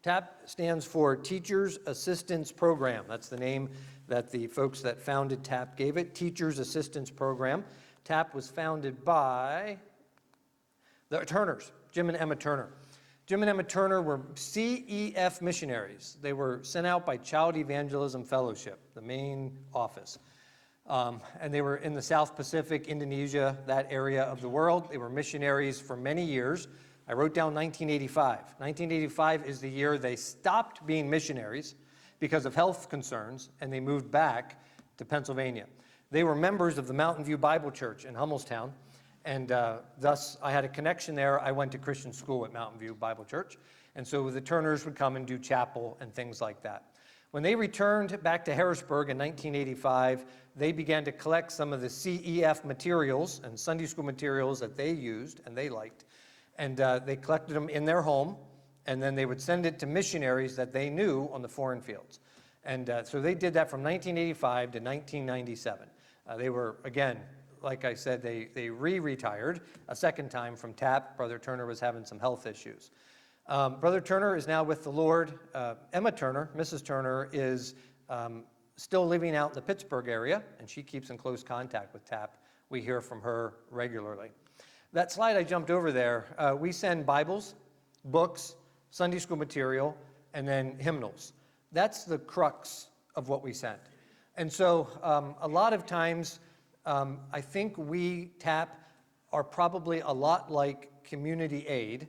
TAP stands for Teachers Assistance Program. That's the name that the folks that founded TAP gave it, Teachers Assistance Program. TAP was founded by the Turners, Jim and Emma Turner. Jim and Emma Turner were CEF missionaries. They were sent out by Child Evangelism Fellowship, the main office. And they were in the South Pacific, Indonesia, that area of the world. They were missionaries for many years. I wrote down 1985. 1985 is the year they stopped being missionaries because of health concerns, and they moved back to Pennsylvania. They were members of the Mountain View Bible Church in Hummelstown, and thus I had a connection there. I went to Christian school at Mountain View Bible Church, and so the Turners would come and do chapel and things like that. When they returned back to Harrisburg in 1985, they began to collect some of the CEF materials and Sunday school materials that they used and they liked, and they collected them in their home, and then they would send it to missionaries that they knew on the foreign fields. And so they did that from 1985 to 1997. They were, again, like I said, they re-retired a second time from TAP. Brother Turner was having some health issues. Brother Turner is now with the Lord. Emma Turner, Mrs. Turner, is still living out in the Pittsburgh area, and she keeps in close contact with TAP. We hear from her regularly. That slide I jumped over there, we send Bibles, books, Sunday school material, and then hymnals. That's the crux of what we send. And so a lot of times, I think we, TAP, are probably a lot like Community Aid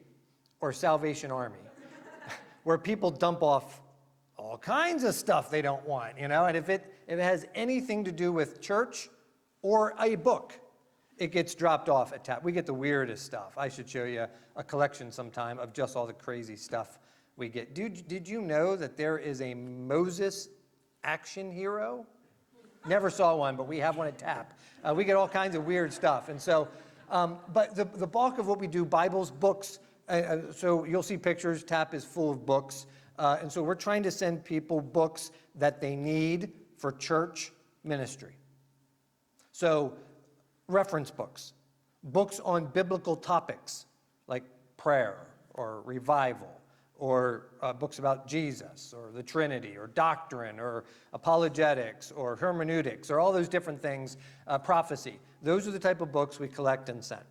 or Salvation Army, where people dump off all kinds of stuff they don't want, you know? And if it has anything to do with church or a book, it gets dropped off at TAP. We get the weirdest stuff. I should show you a collection sometime of just all the crazy stuff we get. Did you know that there is a Moses action hero? Never saw one, but we have one at TAP. We get all kinds of weird stuff. And so, but the bulk of what we do, Bibles, books, so you'll see pictures, TAP is full of books. And so we're trying to send people books that they need for church ministry. So reference books, books on biblical topics like prayer or revival, or books about Jesus, or the Trinity, or doctrine, or apologetics, or hermeneutics, or all those different things, prophecy. Those are the type of books we collect and send.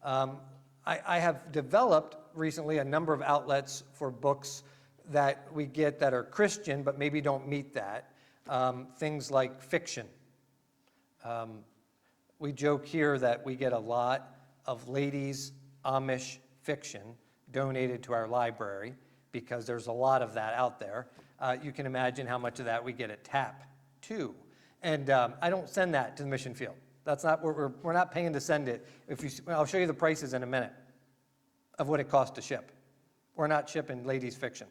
I have developed recently a number of outlets for books that we get that are Christian, but maybe don't meet that. Things like fiction. We joke here that we get a lot of ladies' Amish fiction donated to our library, because there's a lot of that out there. You can imagine how much of that we get at TAP, too. And I don't send that to the mission field. That's not what we're not paying to send it. I'll show you the prices in a minute of what it costs to ship. We're not shipping ladies' fiction.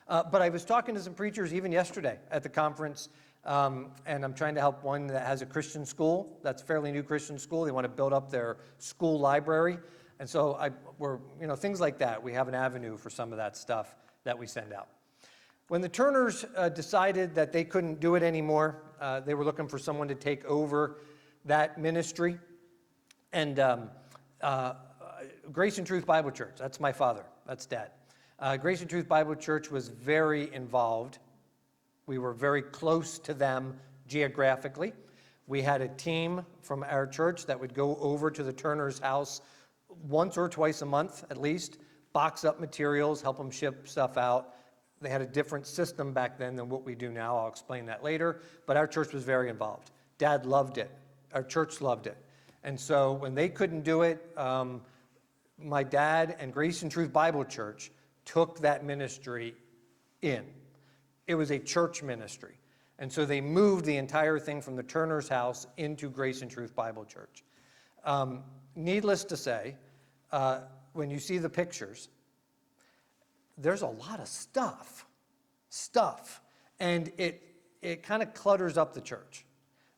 But I was talking to some preachers even yesterday at the conference, and I'm trying to help one that has a Christian school, that's a fairly new Christian school. They want to build up their school library. And so things like that. We have an avenue for some of that stuff that we send out. When the Turners decided that they couldn't do it anymore, they were looking for someone to take over that ministry. And Grace and Truth Bible Church, that's my father, that's Dad. Grace and Truth Bible Church was very involved. We were very close to them geographically. We had a team from our church that would go over to the Turners' house once or twice a month at least, box up materials, help them ship stuff out. They had a different system back then than what we do now. I'll explain that later. But our church was very involved. Dad loved it. Our church loved it. And so when they couldn't do it, my dad and Grace and Truth Bible Church took that ministry in. It was a church ministry. And so they moved the entire thing from the Turner's house into Grace and Truth Bible Church. Needless to say, when you see the pictures, there's a lot of stuff. And it kind of clutters up the church.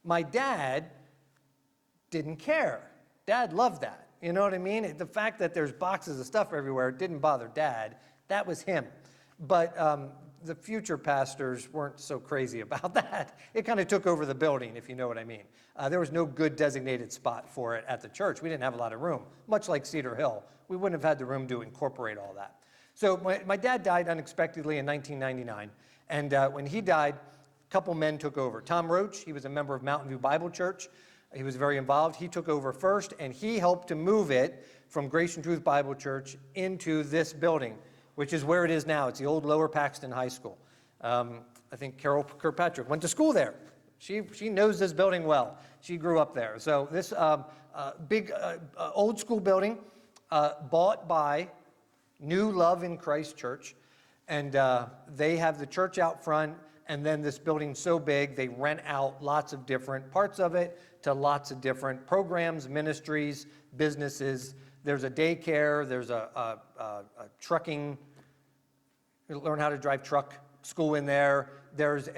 My dad didn't care. Dad loved that. You know what I mean? The fact that there's boxes of stuff everywhere didn't bother Dad. That was him. But the future pastors weren't so crazy about that. It kind of took over the building, if you know what I mean. There was no good designated spot for it at the church. We didn't have a lot of room, much like Cedar Hill. We wouldn't have had the room to incorporate all that. So my dad died unexpectedly in 1999, and when he died, a couple men took over. Tom Roach, he was a member of Mountain View Bible Church. He was very involved. He took over first, and he helped to move it from Grace and Truth Bible Church into this building, which is where it is now. It's the old Lower Paxton High School. I think Carol Kirkpatrick went to school there. She knows this building well. She grew up there. So this big old school building bought by New Love in Christ Church, and they have the church out front, and then this building's so big, they rent out lots of different parts of it to lots of different programs, ministries, businesses. There's a daycare, there's a trucking, learn how to drive truck school in there. There's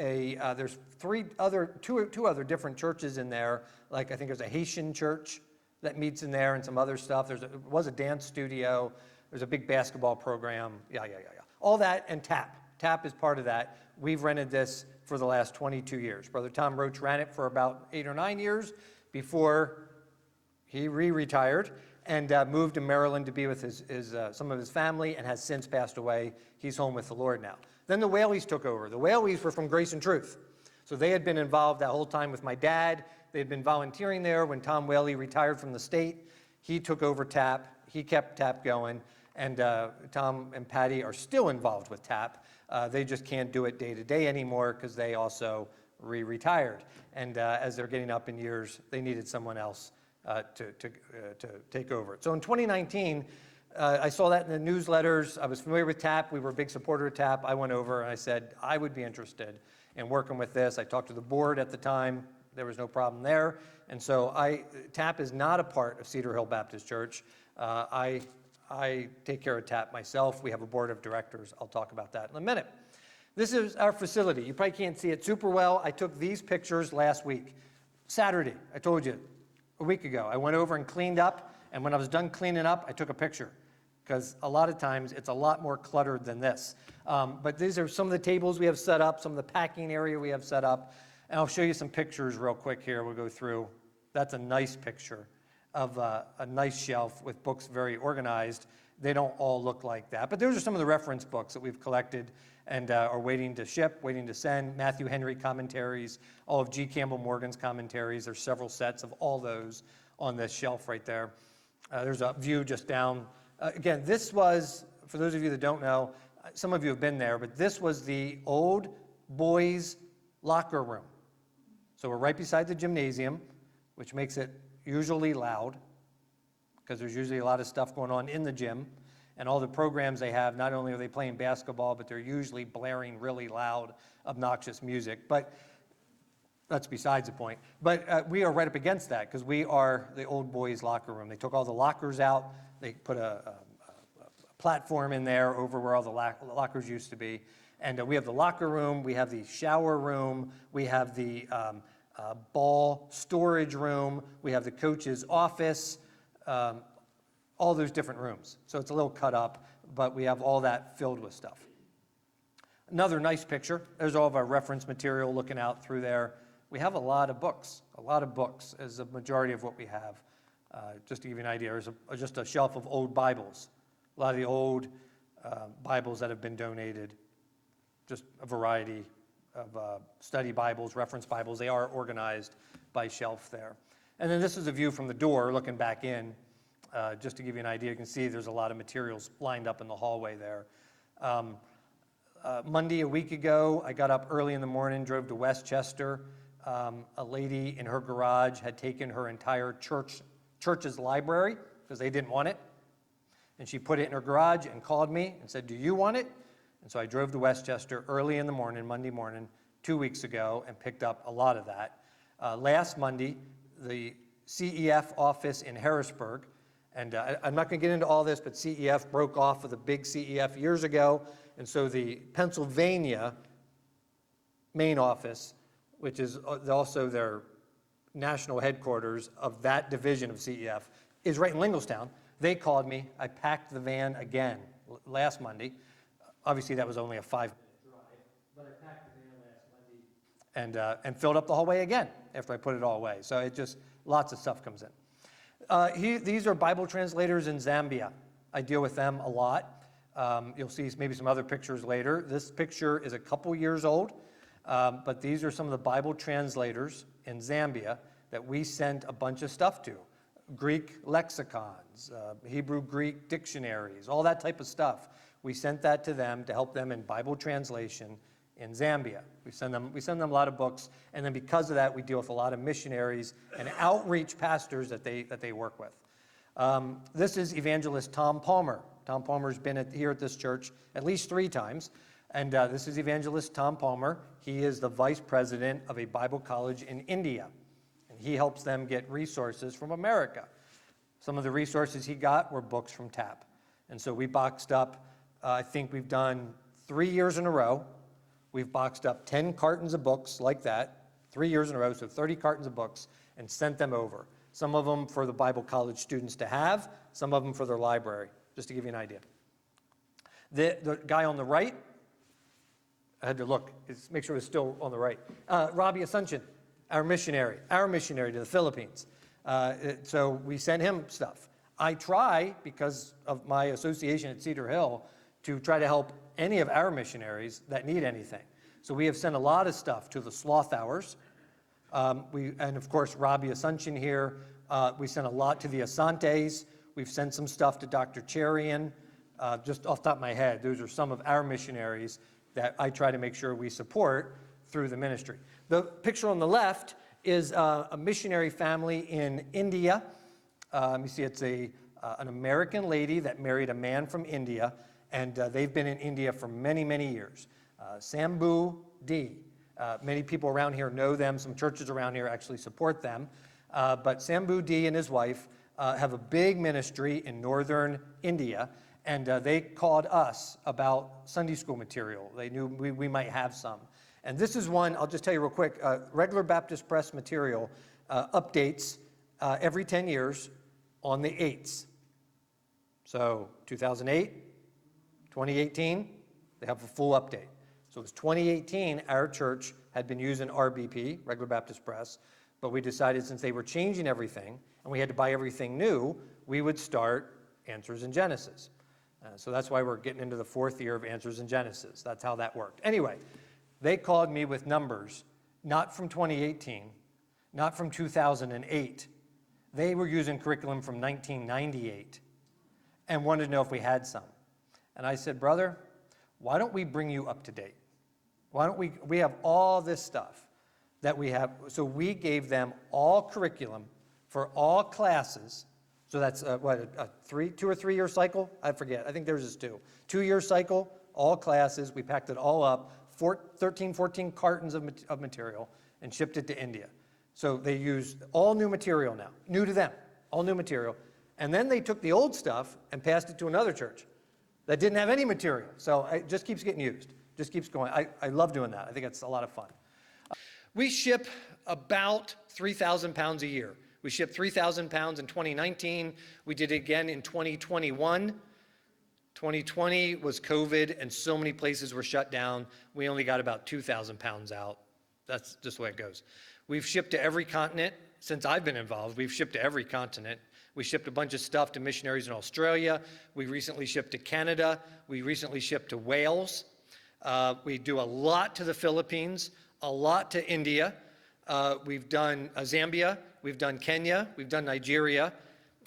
two other different churches in there. Like I think there's a Haitian church that meets in there and some other stuff. There was a dance studio. There's a big basketball program. Yeah. All that, and TAP. TAP is part of that. We've rented this for the last 22 years. Brother Tom Roach ran it for about 8 or 9 years before he retired and moved to Maryland to be with some of his family, and has since passed away. He's home with the Lord now. Then the Whaleys took over. The Whaleys were from Grace and Truth. So they had been involved that whole time with my dad. They had been volunteering there. When Tom Whaley retired from the state, he took over TAP. He kept TAP going. And Tom and Patty are still involved with TAP. They just can't do it day to day anymore because they also retired. And as they're getting up in years, they needed someone else to take over it. So in 2019, I saw that in the newsletters. I was familiar with TAP. We were a big supporter of TAP. I went over and I said, I would be interested in working with this. I talked to the board at the time. There was no problem there. And so TAP is not a part of Cedar Hill Baptist Church. I take care of TAP myself. We have a board of directors. I'll talk about that in a minute. This is our facility. You probably can't see it super well. I took these pictures last week. Saturday, I told you, a week ago. I went over and cleaned up, and when I was done cleaning up, I took a picture, because a lot of times it's a lot more cluttered than this. But these are some of the tables we have set up, some of the packing area we have set up, and I'll show you some pictures real quick here. We'll go through. That's a nice picture of a nice shelf with books very organized. They don't all look like that, but those are some of the reference books that we've collected and are waiting to ship, waiting to send. Matthew Henry commentaries, all of G. Campbell Morgan's commentaries. There's several sets of all those on this shelf right there. There's a view just down. Again, this was, for those of you that don't know, some of you have been there, but this was the old boys' locker room. So we're right beside the gymnasium, which makes it usually loud, because there's usually a lot of stuff going on in the gym, and all the programs they have, not only are they playing basketball, but they're usually blaring really loud, obnoxious music. But that's besides the point. But we are right up against that, because we are the old boys' locker room. They took all the lockers out. They put a platform in there over where all the lockers used to be. And we have the locker room. We have the shower room. We have the ball storage room. We have the coach's office, all those different rooms. So it's a little cut up, but we have all that filled with stuff. Another nice picture. There's all of our reference material looking out through there. We have a lot of books. A lot of books is the majority of what we have. Just to give you an idea, there's just a shelf of old Bibles. A lot of the old Bibles that have been donated. Just a variety of study Bibles, reference Bibles. They are organized by shelf there. And then this is a view from the door looking back in. Just to give you an idea, you can see there's a lot of materials lined up in the hallway there. Monday, a week ago, I got up early in the morning, drove to Westchester. A lady in her garage had taken her entire church's library because they didn't want it. And she put it in her garage and called me and said, "Do you want it?" And so I drove to Westchester early in the morning, Monday morning, 2 weeks ago, and picked up a lot of that. Last Monday, the CEF office in Harrisburg, and I'm not going to get into all this, but CEF broke off of the big CEF years ago, and so the Pennsylvania main office, which is also their national headquarters of that division of CEF, is right in Linglestown. They called me. I packed the van again last Monday. Obviously, that was only a 5-minute drive, but I packed the van last Monday and filled up the hallway again after I put it all away. So it just, lots of stuff comes in. These are Bible translators in Zambia. I deal with them a lot. You'll see maybe some other pictures later. This picture is a couple years old, but these are some of the Bible translators in Zambia that we sent a bunch of stuff to. Greek lexicons, Hebrew Greek dictionaries, all that type of stuff. We sent that to them to help them in Bible translation in Zambia. We send them a lot of books, and then because of that, we deal with a lot of missionaries and outreach pastors that they work with. This is Evangelist Tom Palmer. Tom Palmer's been here at this church at least 3 times, and this is Evangelist Tom Palmer. He is the vice president of a Bible college in India, and he helps them get resources from America. Some of the resources he got were books from TAP, and so we boxed up, I think we've done 3 years in a row. We've boxed up 10 cartons of books like that, 3 years in a row, so 30 cartons of books, and sent them over. Some of them for the Bible college students to have, some of them for their library, just to give you an idea. The guy on the right, I had to look, make sure it was still on the right. Robbie Asuncion, our missionary to the Philippines. So we sent him stuff. I try, because of my association at Cedar Hill, to try to help any of our missionaries that need anything. So we have sent a lot of stuff to the Sloth Hours. And of course, Robbie Asuncion here. We sent a lot to the Asantes. We've sent some stuff to Dr. Cherian. Just off the top of my head, those are some of our missionaries that I try to make sure we support through the ministry. The picture on the left is a missionary family in India. You see it's an American lady that married a man from India, and they've been in India for many, many years. Sambhu D. Many people around here know them. Some churches around here actually support them. But Sambhu D and his wife have a big ministry in northern India, and they called us about Sunday school material. They knew we might have some. And this is one, I'll just tell you real quick, Regular Baptist Press material updates every 10 years on the 8th. So 2008, 2018, they have a full update. So it was 2018, our church had been using RBP, Regular Baptist Press, but we decided since they were changing everything and we had to buy everything new, we would start Answers in Genesis. So that's why we're getting into the 4th year of Answers in Genesis. That's how that worked. Anyway, they called me with numbers, not from 2018, not from 2008. They were using curriculum from 1998 and wanted to know if we had some. And I said, brother, why don't we bring you up to date? Why don't we have all this stuff that we have. So we gave them all curriculum for all classes. So that's a 2 or 3 year cycle? I forget. I think theirs is 2. 2-year cycle, all classes. We packed it all up, 13, 14 cartons of material, and shipped it to India. So they use all new material now, new to them, all new material. And then they took the old stuff and passed it to another church that didn't have any material. So it just keeps getting used, just keeps going. I love doing that. I think it's a lot of fun. We ship about 3,000 pounds a year. We shipped 3,000 pounds in 2019. We did it again in 2021. 2020 was COVID, and so many places were shut down. We only got about 2,000 pounds out. That's just the way it goes. We've shipped to every continent. Since I've been involved, we've shipped to every continent. We shipped a bunch of stuff to missionaries in Australia. We recently shipped to Canada. We recently shipped to Wales. We do a lot to the Philippines, a lot to India. We've done Zambia. We've done Kenya. We've done Nigeria.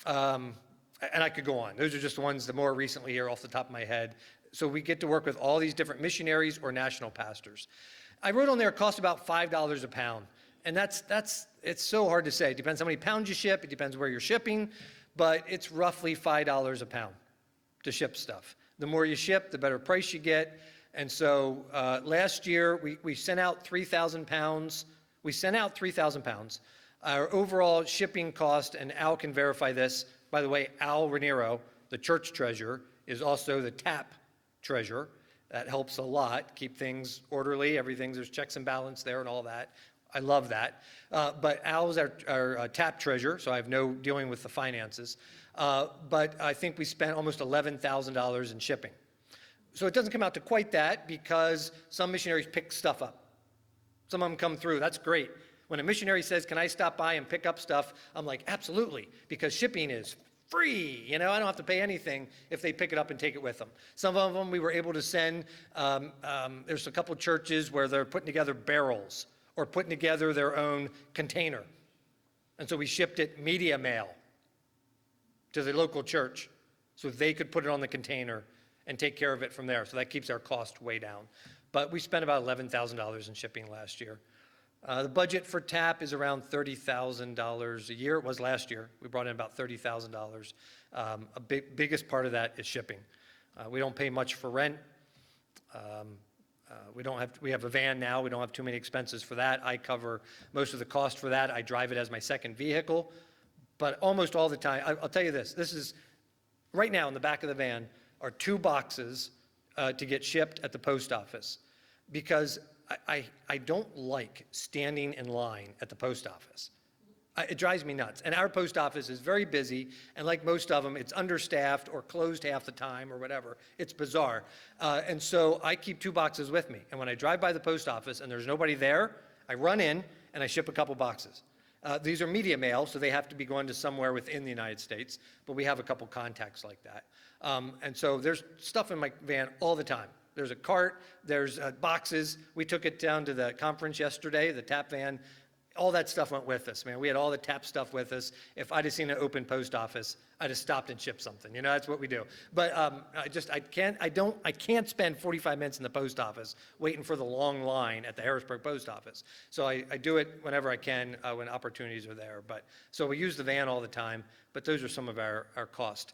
And I could go on. Those are just the ones the more recently here off the top of my head. So we get to work with all these different missionaries or national pastors. I wrote on there it costs about $5 a pound. And it's so hard to say. It depends how many pounds you ship. It depends where you're shipping. But it's roughly $5 a pound to ship stuff. The more you ship, the better price you get. And so last year, we sent out 3,000 pounds. We sent out 3,000 pounds. Our overall shipping cost, and Al can verify this. By the way, Al Raniero, the church treasurer, is also the TAP treasurer. That helps a lot, keep things orderly. There's checks and balance there and all that. I love that. But Al is our TAP treasurer, so I have no dealing with the finances. But I think we spent almost $11,000 in shipping. So it doesn't come out to quite that because some missionaries pick stuff up. Some of them come through. That's great. When a missionary says, can I stop by and pick up stuff? I'm like, absolutely, because shipping is free. I don't have to pay anything if they pick it up and take it with them. Some of them we were able to send. There's a couple churches where they're putting together barrels or putting together their own container. And so we shipped it media mail to the local church so they could put it on the container and take care of it from there. So that keeps our cost way down. But we spent about $11,000 in shipping last year. The budget for TAP is around $30,000 a year. It was last year. We brought in about $30,000. Biggest part of that is shipping. We don't pay much for rent. We have a van now. We don't have too many expenses for that. I cover most of the cost for that. I drive it as my second vehicle. But almost all the time, I'll tell you this. This is, right now in the back of the van are 2 boxes to get shipped at the post office because I don't like standing in line at the post office. It drives me nuts. And our post office is very busy, and like most of them, it's understaffed or closed half the time or whatever. It's bizarre. And so I keep 2 boxes with me. And when I drive by the post office and there's nobody there, I run in and I ship a couple boxes. These are media mail, so they have to be going to somewhere within the United States, but we have a couple contacts like that. And so there's stuff in my van all the time. There's a cart, there's boxes. We took it down to the conference yesterday, the TAP van. All that stuff went with us, man. We had all the TAP stuff with us. If I'd have seen an open post office, I'd have stopped and shipped something. That's what we do. But I can't spend 45 minutes in the post office waiting for the long line at the Harrisburg post office. So I do it whenever I can when opportunities are there. So we use the van all the time, but those are some of our costs.